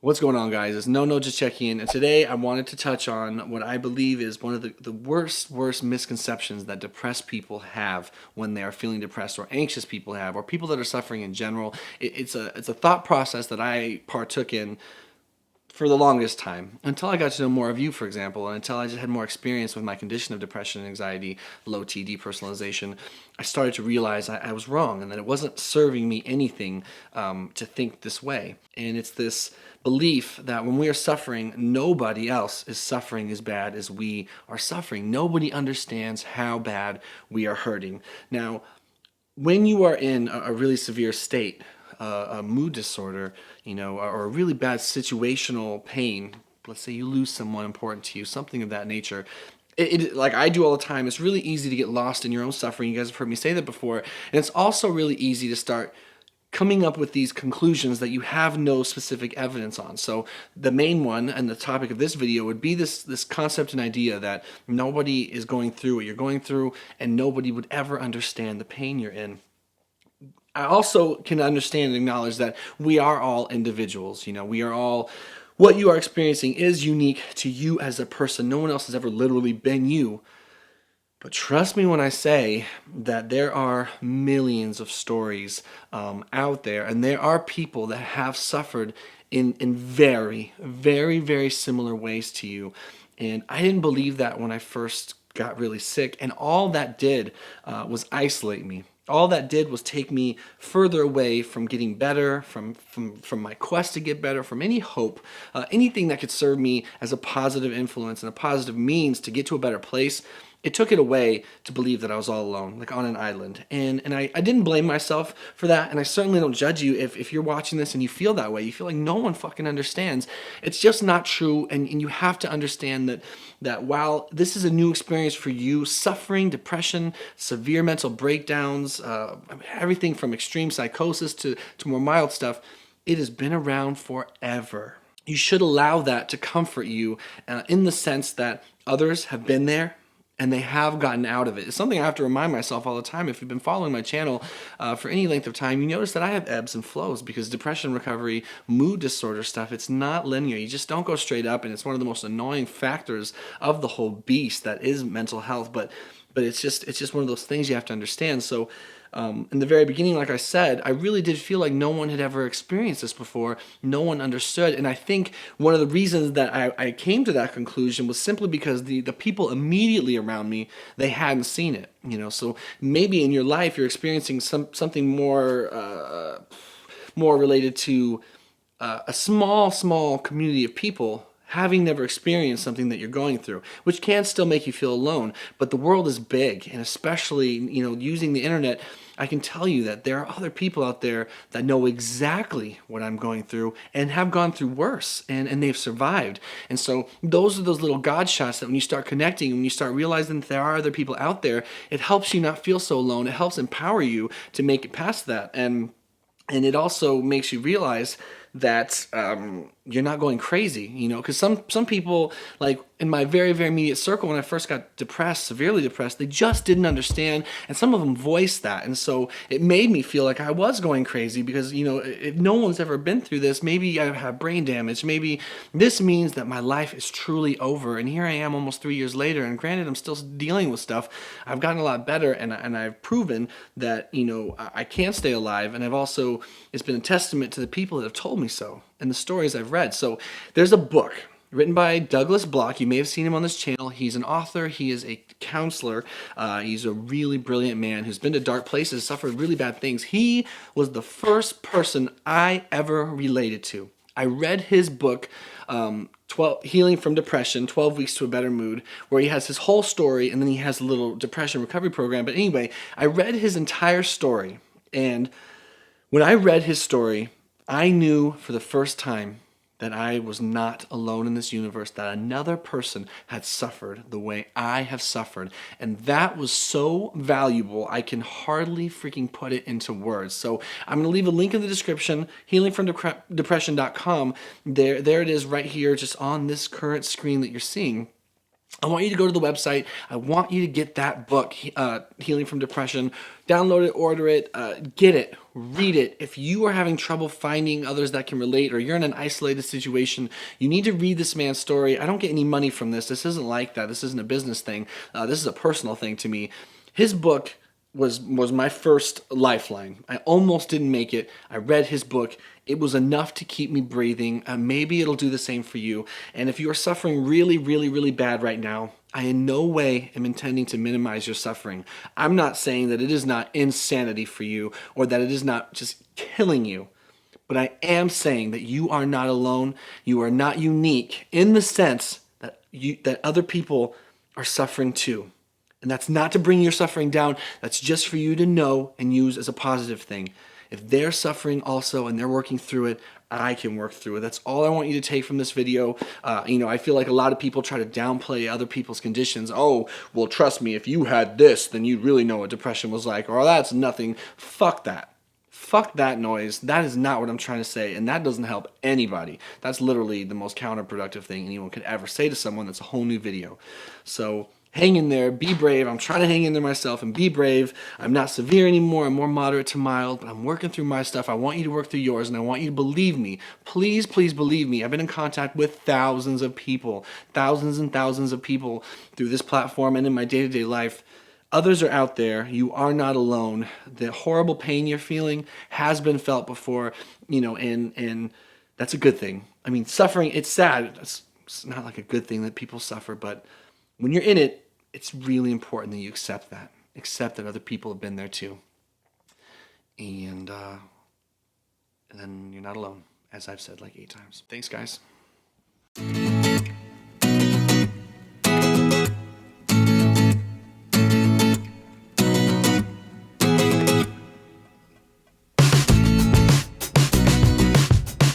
What's going on, guys? It's No just checking in, and today I wanted to touch on what I believe is one of the worst misconceptions that depressed people have when they are feeling depressed, or anxious people have, or people that are suffering in general. It's a thought process that I partook in for the longest time until I got to know more of you, for example, and until I just had more experience with my condition of depression and anxiety, low T depersonalization. I started to realize I was wrong and that it wasn't serving me anything to think this way. And it's this belief that when we are suffering, nobody else is suffering as bad as we are suffering. Nobody understands how bad we are hurting. Now, when you are in a really severe state, a mood disorder, or a really bad situational pain, let's say you lose someone important to you, something of that nature, like I do all the time, it's really easy to get lost in your own suffering. You guys have heard me say that before. And it's also really easy to start coming up with these conclusions that you have no specific evidence on. So the main one and the topic of this video would be this concept and idea that nobody is going through what you're going through and nobody would ever understand the pain you're in. I also can understand and acknowledge that we are all individuals. We are all, what you are experiencing is unique to you as a person. No one else has ever literally been you. But trust me when I say that there are millions of stories out there, and there are people that have suffered in very, very, very similar ways to you. And I didn't believe that when I first got really sick, and all that did was isolate me. All that did was take me further away from getting better, from my quest to get better, from any hope, anything that could serve me as a positive influence and a positive means to get to a better place. It took it away to believe that I was all alone, like on an island. And I didn't blame myself for that, and I certainly don't judge you if you're watching this and you feel that way. You feel like no one fucking understands. It's just not true, and you have to understand that while this is a new experience for you, suffering, depression, severe mental breakdowns, everything from extreme psychosis to more mild stuff, it has been around forever. You should allow that to comfort you in the sense that others have been there, and they have gotten out of it. It's something I have to remind myself all the time. If you've been following my channel for any length of time, you notice that I have ebbs and flows because depression recovery, mood disorder stuff, it's not linear. You just don't go straight up, and it's one of the most annoying factors of the whole beast that is mental health. But it's just one of those things you have to understand. So in the very beginning, like I said, I really did feel like no one had ever experienced this before. No one understood. And I think one of the reasons that I came to that conclusion was simply because the people immediately around me, they hadn't seen it. So maybe in your life you're experiencing something more related to a small community of people having never experienced something that you're going through, which can still make you feel alone. But the world is big, and especially, using the internet, I can tell you that there are other people out there that know exactly what I'm going through and have gone through worse, and they've survived. And so those are those little God shots that when you start connecting, when you start realizing that there are other people out there, it helps you not feel so alone. It helps empower you to make it past that. And it also makes you realize that you're not going crazy, because some people, like in my very, very immediate circle, when I first got depressed, severely depressed, they just didn't understand, and some of them voiced that, and so it made me feel like I was going crazy because, if no one's ever been through this, maybe I have brain damage, maybe this means that my life is truly over, and here I am almost 3 years later, and granted, I'm still dealing with stuff. I've gotten a lot better, and I've proven that, I can stay alive, and it's been a testament to the people that have told me so, and the stories I've read. So there's a book written by Douglas Block. You may have seen him on this channel. He's an author. He is a counselor. He's a really brilliant man who's been to dark places, suffered really bad things. He was the first person I ever related to. I read his book, 12 Healing from Depression, 12 Weeks to a Better Mood, where he has his whole story, and then he has a little depression recovery program. But anyway, I read his entire story, and when I read his story, I knew for the first time that I was not alone in this universe, that another person had suffered the way I have suffered. And that was so valuable, I can hardly freaking put it into words. So I'm going to leave a link in the description, healingfromdepression.com. There it is right here, just on this current screen that you're seeing. I want you to go to the website. I want you to get that book, Healing from Depression. Download it, order it, get it, read it. If you are having trouble finding others that can relate, or you're in an isolated situation, you need to read this man's story. I don't get any money from this. This isn't like that. This isn't a business thing. This is a personal thing to me. His book was my first lifeline. I almost didn't make it. I read his book. It was enough to keep me breathing. Maybe it'll do the same for you. And if you are suffering really, really, really bad right now, I in no way am intending to minimize your suffering. I'm not saying that it is not insanity for you or that it is not just killing you. But I am saying that you are not alone. You are not unique in the sense that other people are suffering too. And that's not to bring your suffering down. That's just for you to know and use as a positive thing. If they're suffering also and they're working through it, I can work through it. That's all I want you to take from this video. I feel like a lot of people try to downplay other people's conditions. Oh, well, trust me, if you had this, then you'd really know what depression was like. Or, oh, that's nothing. Fuck that. Fuck that noise. That is not what I'm trying to say, and that doesn't help anybody. That's literally the most counterproductive thing anyone could ever say to someone. That's a whole new video. So hang in there, be brave. I'm trying to hang in there myself and be brave. I'm not severe anymore. I'm more moderate to mild, but I'm working through my stuff. I want you to work through yours, and I want you to believe me. Please, please believe me. I've been in contact with thousands of people, thousands and thousands of people through this platform and in my day-to-day life. Others are out there. You are not alone. The horrible pain you're feeling has been felt before, and that's a good thing. I mean, suffering, it's sad. It's not like a good thing that people suffer, but when you're in it, it's really important that you accept that. Accept that other people have been there too. And then you're not alone, as I've said like 8 times. Thanks, guys.